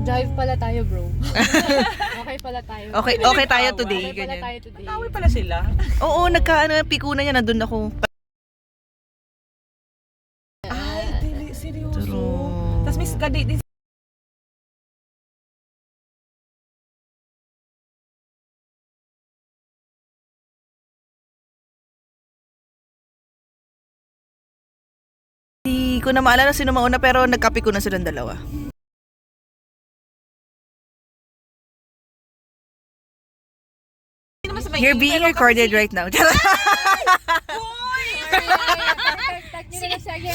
Jive pala tayo, bro. Okay pala tayo. Okay tayo today. Okay pala Ganyan. tayo today. Away pala sila. Oo, pikunan niya, nandun ako. Ay, dili, seryoso. True. Tapos miss kadate din. Hindi ko na maalala sino mauna pero nagkape ko na silang dalawa. You're being recorded right now.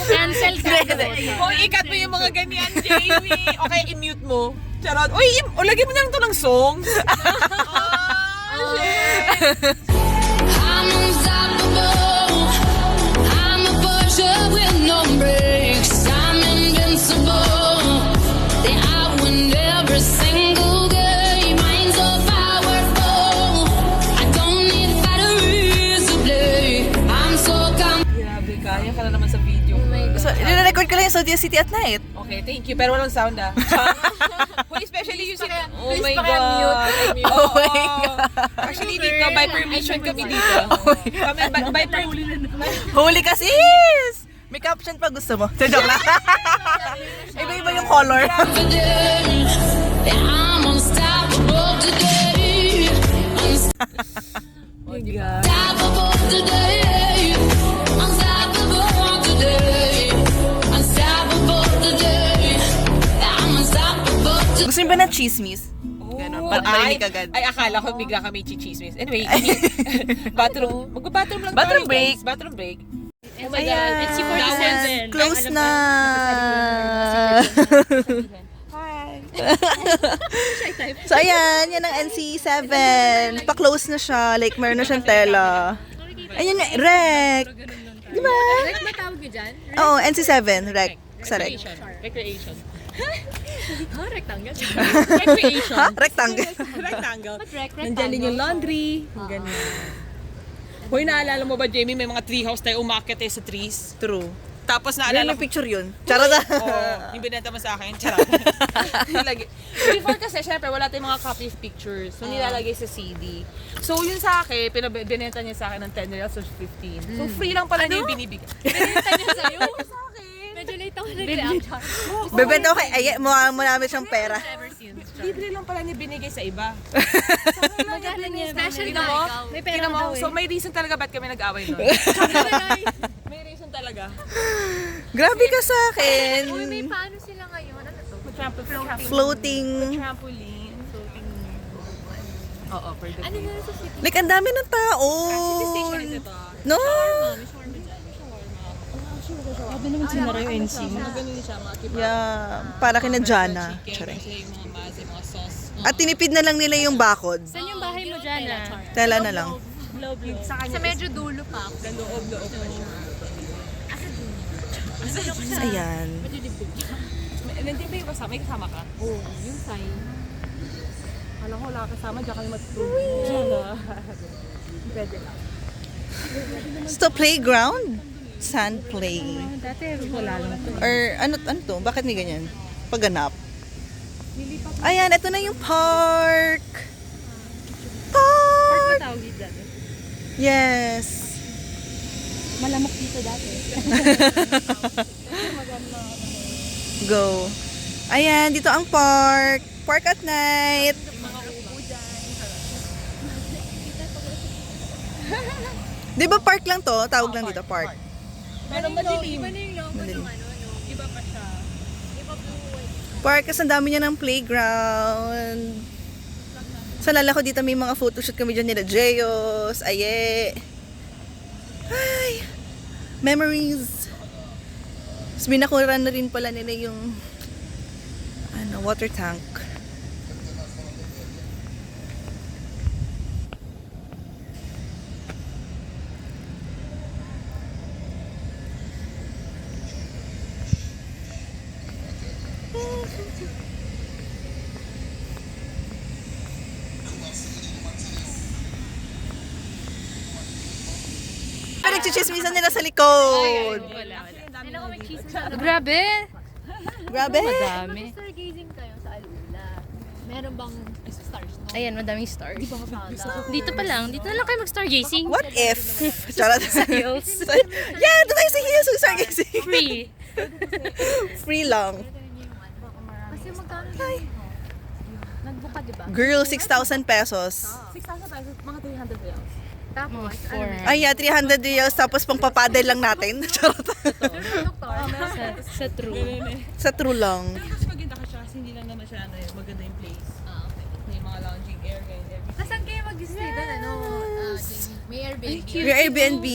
Cancel ka. Hoy, ikat mo yung mga ganyan, Jamie. Okay, i-mute mo. Charot. Uy, lagyan mo na lang to ng songs. I'm unstoppable. I'm a Porsche with no brakes. I'm invincible. I win every single game. I'm so powerful. I don't need batteries to play. I'm so Grabe, kaya ka na naman sa video. So, nirecord ko lang yung Saudi City at night. Okay, thank you. Pero walang sound ah. Hoy, especially yung oh please my paki-mute. God. Oh my God. Actually, dito, by permission kami dito. Kami, by permission. Huli ka sis! May caption pa gusto mo? Joke lang. Iba-iba yung color. confident. I'm unstoppable today. Unstoppable today. Unstoppable today. Unstoppable today. I'm unstoppable today. Gusto niyo ba ng chismis? Ganon, parinig agad. Ay, akala ko bigla kami chichismis. Anyway, bathroom. Mag-bathroom lang Bathroom tayo, break. guys. Bathroom break. Oh my God, it's C47. Close na. Hi. So ayan, yan ang NC7. Pa-close na siya. Like, meron na siyang tela. Ayun yung rec. Di ba? Like, matawag nyo dyan? Oo, NC7. Rec. Sa rec. Recreation. Rectangle. Ha? Rectangle. Rectangle. Rectangle. Nandiyan din yung laundry. Ganyan. Hoy, naalala mo ba, Jamie, may mga treehouse tayo umakyat sa trees? True. Tapos Yan naalala may ko, picture yun. Charot na. yung binenta mo sa akin, charot. Lagi. Before kasi, syempre, wala tayong mga copy of pictures. So, nilalagay sa CD. So, yun sa akin, binenta niya sa akin ng 10 reals or 15. So, free lang pala niya yung binibigay. Binenta niya sa'yo. Sa akin. Medyo late ako nag-react. Bebenta ko kay Ay, marami siyang pera. Never seen. Libre lang pala niya binigay sa iba. Magkano niya? Special Tingnan na mo? ikaw. May pera Tingnan mo? daw eh. So, may reason talaga ba't kami nag-away nun. May reason talaga. Grabe ka sa akin. Uy, may paano sila ngayon? Ano to? Floating. Trampoline. Oo, for the Ano na sa city? Like, ang dami ng tao. station is ito. No? Sabi naman sinara yung NC. Mga ganun siya, mga kipa. Yeah, para kina Jana. Charing. Kasi yung mga masi, mga sauce. At tinipid na lang nila yung bakod. Saan yung bahay mo dyan ah? Tela na lang. Sa kanya, Sa medyo dulo pa ako. sa loob-loob pa siya. So, ayan. Nandiyan ba yung kasama? May kasama ka? Oo, yung sign. Alam ko wala ka kasama, diyan ka na matutulog. Pwede lang. So, playground? Sand play. Dati wala lang to. Or ano to? Bakit may ganyan? Pagganap. Ayan, ito na yung park. Park! Tawag dito dati. Yes. Malamok dito dati. Go. Ayan, dito ang park. Park at night. Di ba park lang to? Tawag lang dito, park. Pero madilim. Iba na yung logo Madilim. ng ano, no? Iba pa siya. Iba blue. Park, kasi ang dami niya ng playground. Sa lala ko dito may mga photoshoot kami dyan nila Jeos, Aye. Ay, memories. Tapos binakuran na rin pala nila yung water tank. Nagchichismisan nila sa likod. Grabe! Grabe. Madami. Stargazing kayo sa Alula. Meron bang stars? No? Ayan, madaming stars. Dito pa lang. Dito na lang kayo mag-stargazing. What if? Charot. Hills. Yeah, doon tayo sa Hills. Stargazing. Free. Free lang. Kasi magkano nagbuka, di ba? Girl, 6,000 pesos. 6,000 pesos, mga 300 reals. Tapos, Ay, yeah, 300 reals tapos pang papadel lang natin. Charot. Sa true. Sa true lang. Pero mas maganda ka siya kasi hindi lang naman siya maganda yung place. May mga lounging area and everything. Nasaan kayo mag-stay doon? Ano? May Airbnb. Your Airbnb.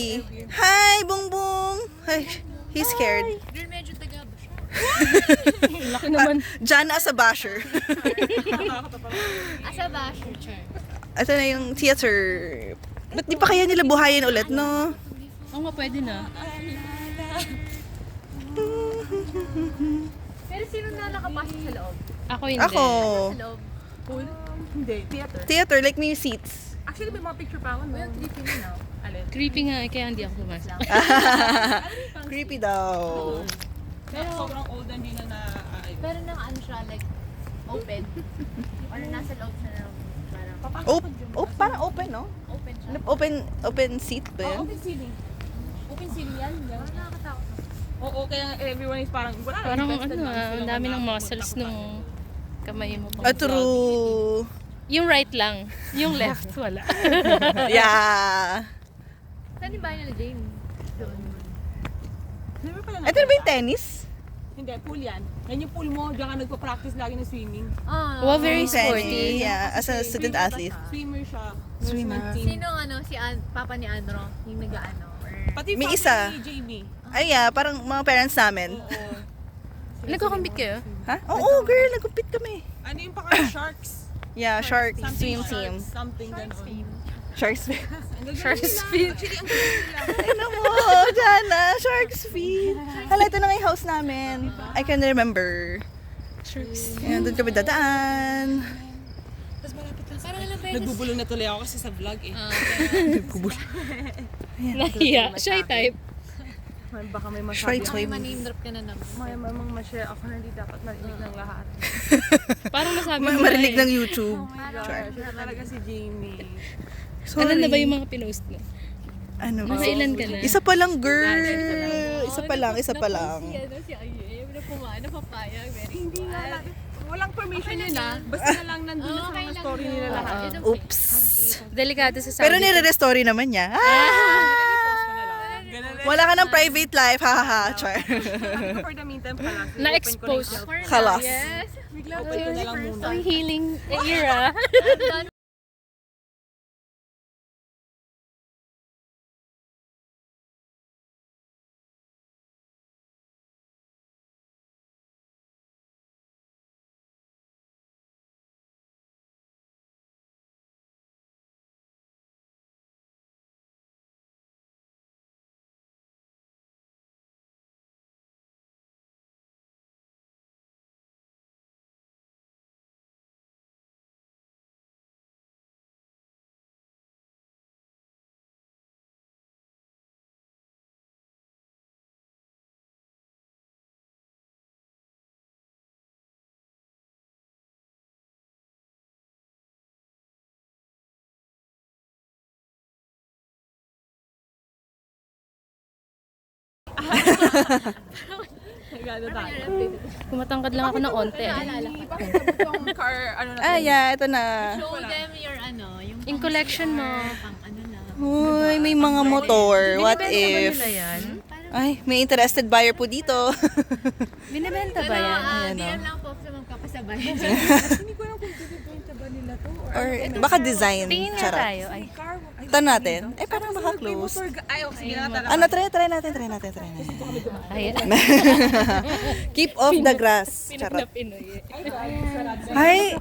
Hi, Bongbong. Hi. He's scared. Girl, medyo taga ba siya? Laki naman. Jana as a basher. Asa ba? Sure. Ito na yung theater. Ba't di pa kaya nila buhayin ulit, no? Oo nga, pwede na. Pero sino na nakapasok sa loob? Ako hindi. Ako. Sa loob. Pool? Hindi, theater. Theater, like may seats. Actually, may mga picture pa ako. Well, creepy mo na. Alin? Creepy nga, kaya hindi ako pumasok. Creepy daw. Pero sobrang old and hindi na Pero nang ano siya, like, open. Or nasa loob siya na parang Parang open, no? open siya. Open seat ba yun? Open ceiling. Open ceiling yan. Parang nakakatakot. Oo, kaya everyone is parang, wala na, Parang invested na. ang dami ng muscles nung kamay mo. True. Yung right lang. Yung left, wala. Yeah. Saan yung bahay nila, Jane? Doon. Never pala Ito na ba yung tennis? Hindi, pool yan. Yan yung pool mo, diyan ka nagpa-practice lagi ng swimming. Wow, very sporty. Yeah, as a student athlete. Swimmer siya. Swimmer. Nurseman team. Sino ano, si Papa ni Andro, yung nag-ano? Or... Pati May family isa. ni Jamie. Ay, yeah, parang mga parents namin. Oo. Nagko-compete kayo? Ha? Oo, girl, nag-compete kami. Ano yung pangalan? Sharks? Yeah, shark Something swim sharks, team. Something ganon. Sharks fin. Ang gagawin Sharks nila. fin. Actually, ang gagawin nila. Ano mo, Jana? Sharks fin. Hala, ito na nga yung house namin. I can remember. Sharks. Ayan, doon kami dadaan. Parang alam ba Nagbubulong na tuloy ako kasi sa vlog eh. Nahiya. Shy type. Baka may Shy masabi. type. ma-name drop ka na naman. May mamang ma-share ako na hindi dapat marinig ng lahat. Parang masabi mo Marinig na ng YouTube. Char. Siya talaga si Jamie. Ano na ba yung mga pinost mo? Ano ba? Nakailan ka na? Isa pa lang, girl. Isa pa lang. Si ano, si Aye, napapayag, very Hindi cool. nga walang permission yun ah. Basta na lang nandun na sa mga story nila lahat. Oops. Delikado sa Saudi. Pero nire-restory naman niya. Ah! Post ko na lang. Ganun Wala ka ng private life, ha ha ha, char. For the meantime pala. Na-expose. Kalas. Yes. Bigla Open ko na lang muna. Ang healing era. Gano tayo. Kumatangkad lang ako ng onte. Yung car, ano na. Ah, yeah, ito na. Show them your ano, yung Yung collection mo. pang ano na. Uy, may mga motor. What Binibenta ba if? nila yan? Ay, may interested buyer po dito. Binibenta ba yan? Ayan, Diyan oh. lang po sa mga kapasabay. Hindi ko alam kung pinibenta ba nila to. Or baka design. Tingin nga Charot. tayo. Ay, Car. Ito natin. Eh, parang baka close. Ay, okay. Sige na talaga. Ano, try natin. ayan. Keep off the grass. Charot. Pinoy. Hi,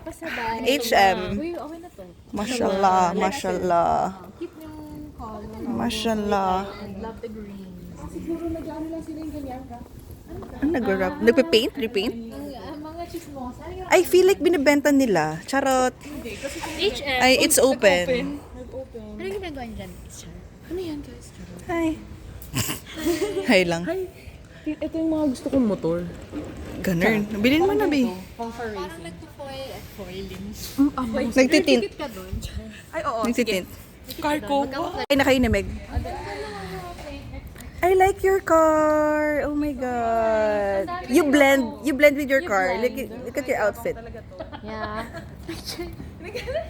HM. Uy, okay na to. Mashallah, mashallah. Keep yung color. Mashallah. Love the green. Ano nag-wrap? Nagpe-paint? Repaint? Mga chismosa. I feel like binibenta nila. Charot. HM. Ay, it's open. Ano ginagawa niyo dyan? Hi. Hi lang. Ito yung mga gusto kong motor. Ganun. Bilhin mo na, be. Parang nagpo-foiling. Nagtitint. ka doon. Ay, oo. Nagtitint. Car ko. Ay, na kayo ni Meg. I like your car. Oh my God. You blend with your car. Look at your outfit. Yeah.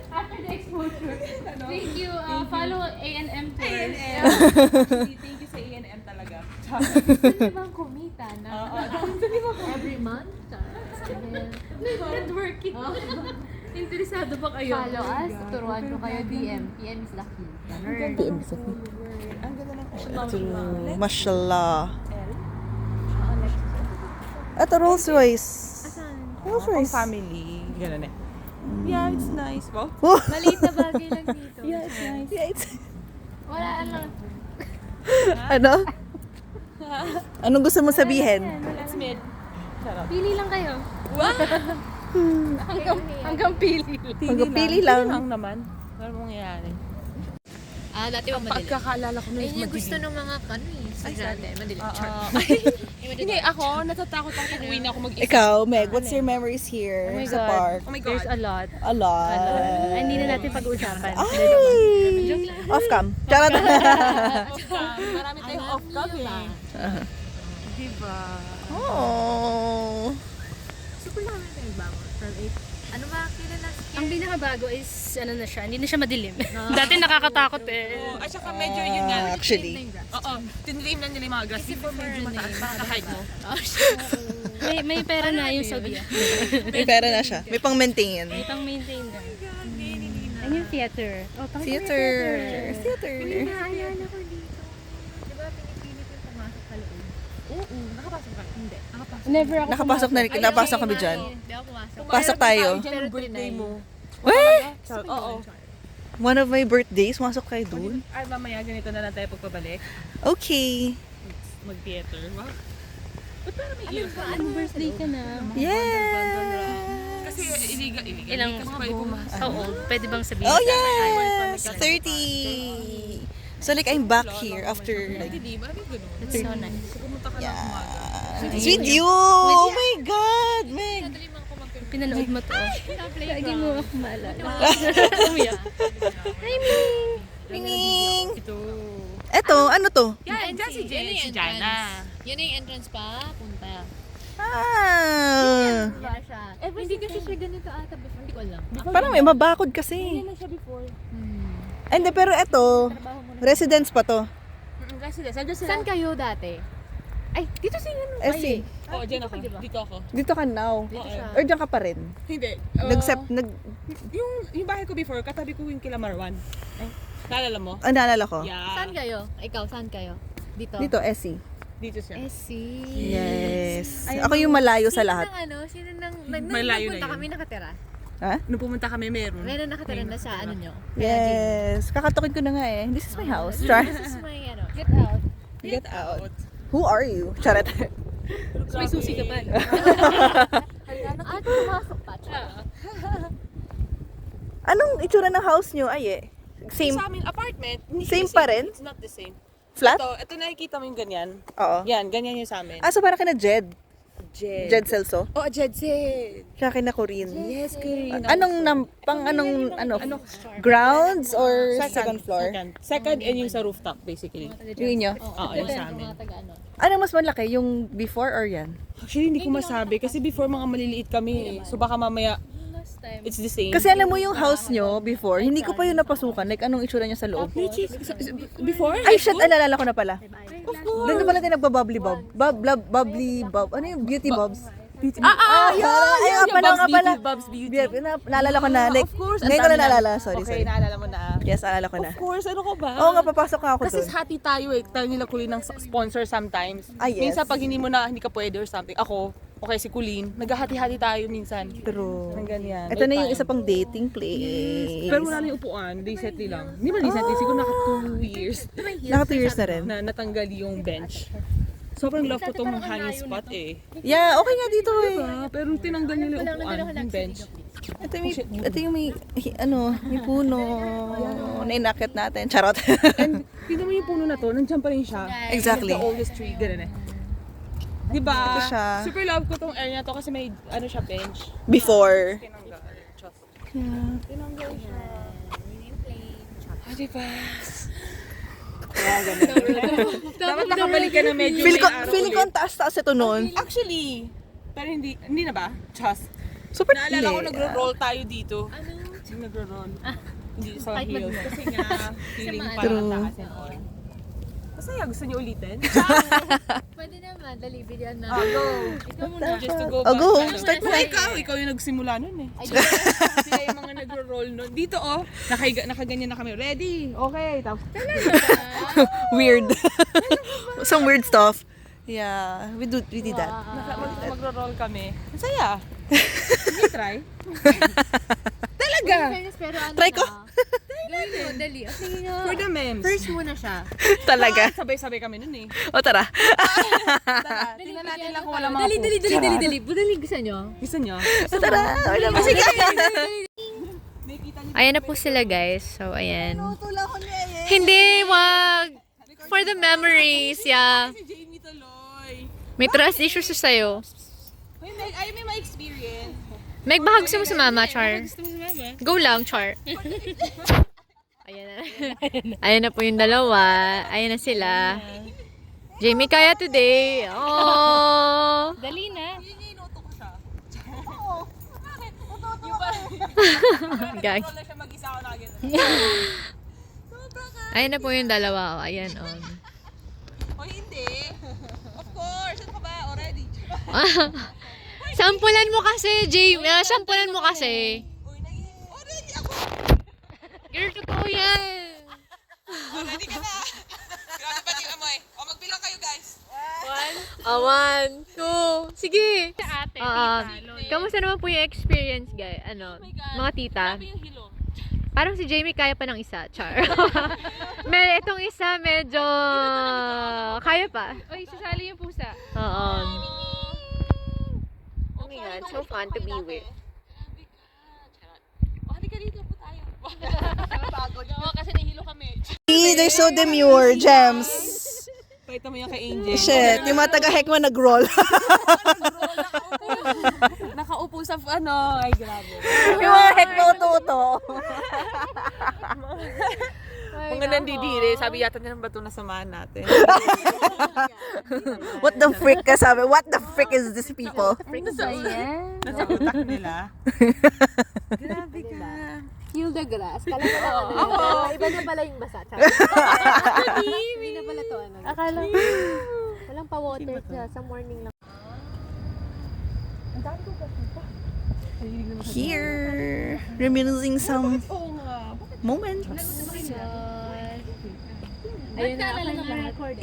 After the exposure. Thank you. Follow A&M Tours. Thank you sa A&M talaga. Gusto bang kumita na? Every month? Networking. Interesado ba kayo? Follow us. Turuan ko kayo DM. PM is the key. PM sa Mashallah. Ito, Rolls Royce. Rolls Pang Royce. family. Ganun eh. Yeah, it's nice. Wow. Oh. Maliit na bagay lang dito. Yeah, it's nice. Yeah, it's- Wala ano. Ano? Anong gusto mo sabihin? It's mid. Sarap. Pili lang kayo. Hanggang pili. Magpili lang. Lang naman. Ano mangyayari? Dati ba madilim? Pagkakaalala ko na Ayun yung gusto ng mga estudyante. Madilim. Hindi, ako, natatakot ako kung uwi na ako mag-isa. Ikaw, Meg, what's your memories here sa park? Oh my There's God. a lot. A lot. Hindi na natin pag-uusapan. Ay! Off-cam. Charot. Marami tayong off-cam eh. Diba? Oh. Super namin na yung bangon. From 8. Ano ba kilala? Ang pinakabago is, ano na siya, hindi na siya madilim. Dati nakakatakot eh. At saka medyo yun nga. Actually. Oo, tinilim na nila yung mga grass. Kasi medyo mataas pa ka-height mo. May pera na yung Saudi. May pera na siya. May pang-maintain. May pang-maintain na. Ayun yung theater. Oh, pang Theater. Theater. Naalala ko dito. Di ba pinipili ko yung pumasok sa loob? Oo, nakapasok ka. Hindi, nakapasok. Never ako Nakapasok na rin. Napasok kami dyan. Hindi ako pumasok. Pasok tayo. Pero birthday mo. Weh! Oo. One of my birthdays, masok kayo dun. Ay, mamaya ganito na lang tayo pagpabalik. Okay. Mag-theater. Wow. Ba't parang may ears? Anong birthday ka na? Yes! Kasi illegal. Ilang, Kasi pwede pumasok. how old? Pwede bang sabihin? Oh yes! 30! So like I'm back here after like, Hindi ba? Ano ganun? It's so nice. Pumunta ka na umaga. yeah. With you! Oh my God, Meg! Pinanood mo to. Lagi mo ako maalala. Umiyak. Hi, Ming! Ming! Ito. Eto, ano to? Yeah, and si Jen, si Jana. Yan na yung entrance pa. Punta. Ah! Wala siya. Hindi kasi siya ganito ata before. Hindi ko alam. Parang may mabakod kasi. Yan na siya before. Hindi, pero eto, residence pa to. Residence. Nandiyan sila. Saan kayo dati? Ay, dito si SC. Oo, dyan ako. Dito ako. Dito ka now. Dito Or dyan ka pa rin? Hindi. Yung bahay ko before, katabi ko yung kila Marwan. Ay, naalala mo? Naalala ko. Yeah. Saan kayo? Ikaw, saan kayo? Dito? Dito, SC. Dito siya. SC. Yes. Ako yung malayo sa lahat. Sino nang Malayo na nagpunta yun. kami nakatira? Ha? Nung pumunta kami, meron. Meron nakatira na sa ano nyo? Yes. Kakatukin ko na nga eh. This is my house. Char. This is my ano. Get out. Get out. Who are you? Charot. May susi ka pa. At pumasok pa. Anong itsura ng house nyo? Ay eh. Same. Sa amin, apartment. Hindi Same siya pa rin? It's not the same. Flat? Ito nakikita mo yung ganyan. Oo. Yan, ganyan yung sa amin. Ah, so parang kina Jed. Jed. Jed Celso. Oh, Jed. Siya kina Corinne. Yes, Corinne. Anong grounds or second floor? Second and yung sa rooftop, basically. Yung inyo? Oo, yung sa amin. Mga taga ano. Ano mas malaki? Yung before or yan? Actually, hindi ko masabi. Kasi before, mga maliliit kami. So baka mamaya, Last time. it's the same. Kasi alam mo yung house nyo before, hindi ko pa yun napasukan. Like anong itsura niya sa loob? Before? Ay shit, alala ko na pala. Doon na pala tayo nagba-bubbly bob. Bubbly bob. Ano yung beauty bobs? Yun! Ay, nga pala. Bob's Beauty. Naalala ko na. Like, Of course. ngayon ko na naalala. Sorry. Okay, naalala mo na. Yes, naalala ko na. Of course, ano ko ba? Oo nga, papasok nga ako Kasi doon. hati tayo eh. Tayo nila Kulin ng sponsor sometimes. Ah, yes. Minsan pag hindi mo na, hindi ka pwede or something. Ako, okay si Kulin, naghahati-hati tayo minsan. True. Ang ganyan. Ito na yung May isa time. pang dating place. Pero wala na yung upuan. Recently lang. Hindi ba recently? Siguro naka 2 years. Naka 2 years na rin. Na natanggal yung bench. Sobrang love ko tong hanging spot eh. Yeah, okay nga dito eh. Diba? Pero tinanggal nila yung upuan, yung bench. Ito yung may, may puno na inakit natin. Charot. And tingnan mo yung puno na to, nandiyan pa rin siya. Exactly. It's the oldest tree, ganun eh. Diba? Ito siya. Super love ko tong area na to kasi may ano siya bench. Before. Tinanggal. Just. Yeah. Tinanggal siya. Ah, diba? Dapat nakabalik ka na medyo Feeling ko, may araw feeling ko ulit. ang taas-taas ito noon. Actually, pero hindi na ba? Just. Super Naalala ko hindi. nagro-roll tayo dito. Ano? Nagro-roll. Hindi sa heels. Kasi nga, feeling parang taas and all. Masaya, gusto niyo ulitin? Pwede naman, dali, videoan na. Go! Ikaw muna. Just to go Oh, back. go. Ano? Start mo. Ikaw yung nagsimula nun eh. Sila yung mga nagro-roll nun. Dito oh, nakaganyan na kami. Ready? Okay. Tapos, Weird. Some weird stuff. Yeah, we did that. magro-roll kami. Masaya. Sige, try. Talaga! Fairness, pero ano Try ko. na, gawin mo, dali. O, sige nga. For the memes. First muna siya. Talaga. Sabay-sabay kami nun eh. O tara. Tingnan natin lang kung wala mga Dali, dali, dali, dali, dali. Dali, gusto nyo? Gusto nyo? O tara. Wala mo. Sige. Ayan na po sila, guys. So, ayan. Hindi, wag. For the memories, yeah. Si Jamie tuloy. May trust issues siya sa'yo. Ay, may ma-experience. Meg, baka gusto mo sumama, Char? Go lang, Char. Ayan na. Ayan na po yung dalawa. Ayan na sila. Jamie, kaya today. Oh. Dali na. Inuto ko siya. Gag. Roll na siya mag-isa ako na ganun. Ayan na po yung dalawa. Oh. Ayan, on. O hindi. Of course. Ano ka ba? Already. Sampulan mo kasi, Jamie. Sampulan mo kasi. Uy, already ako. Girl, totoo yan. Already ka na. Grabe pa yung amoy. O, magbilang kayo guys. One, two. Sige. Kamusta naman po yung experience, guys? Ano, mga tita? Yung hilo. Parang si Jamie kaya pa ng isa, Char. Itong isa medyo kaya pa. Uy, sasali yung pusa. Oo. Oh my God, so fun to be with. O, halika dito po tayo. Pagod. Oo, kasi nahilo kami. They're so demure, gems. Pakita mo yan kay Angel. Shit, yung mga taga-hekma nag-roll. Nakaupo sa ano. Ay, grabe. Yung mga hekma uto-uto. Kung nga nandidiri, sabi yata nila ba't ito nasamahan natin? What the frick ka sabi? What the frick is this people? Nasa utak nila. Grabe ka. Heal the grass. Kala ko lang ano. Iba na pala yung basa. Hindi na pala to ano. Akala ko. Walang pa-water siya. Sa morning lang. Here, reminiscing some moments. Ayun na. Ako na record.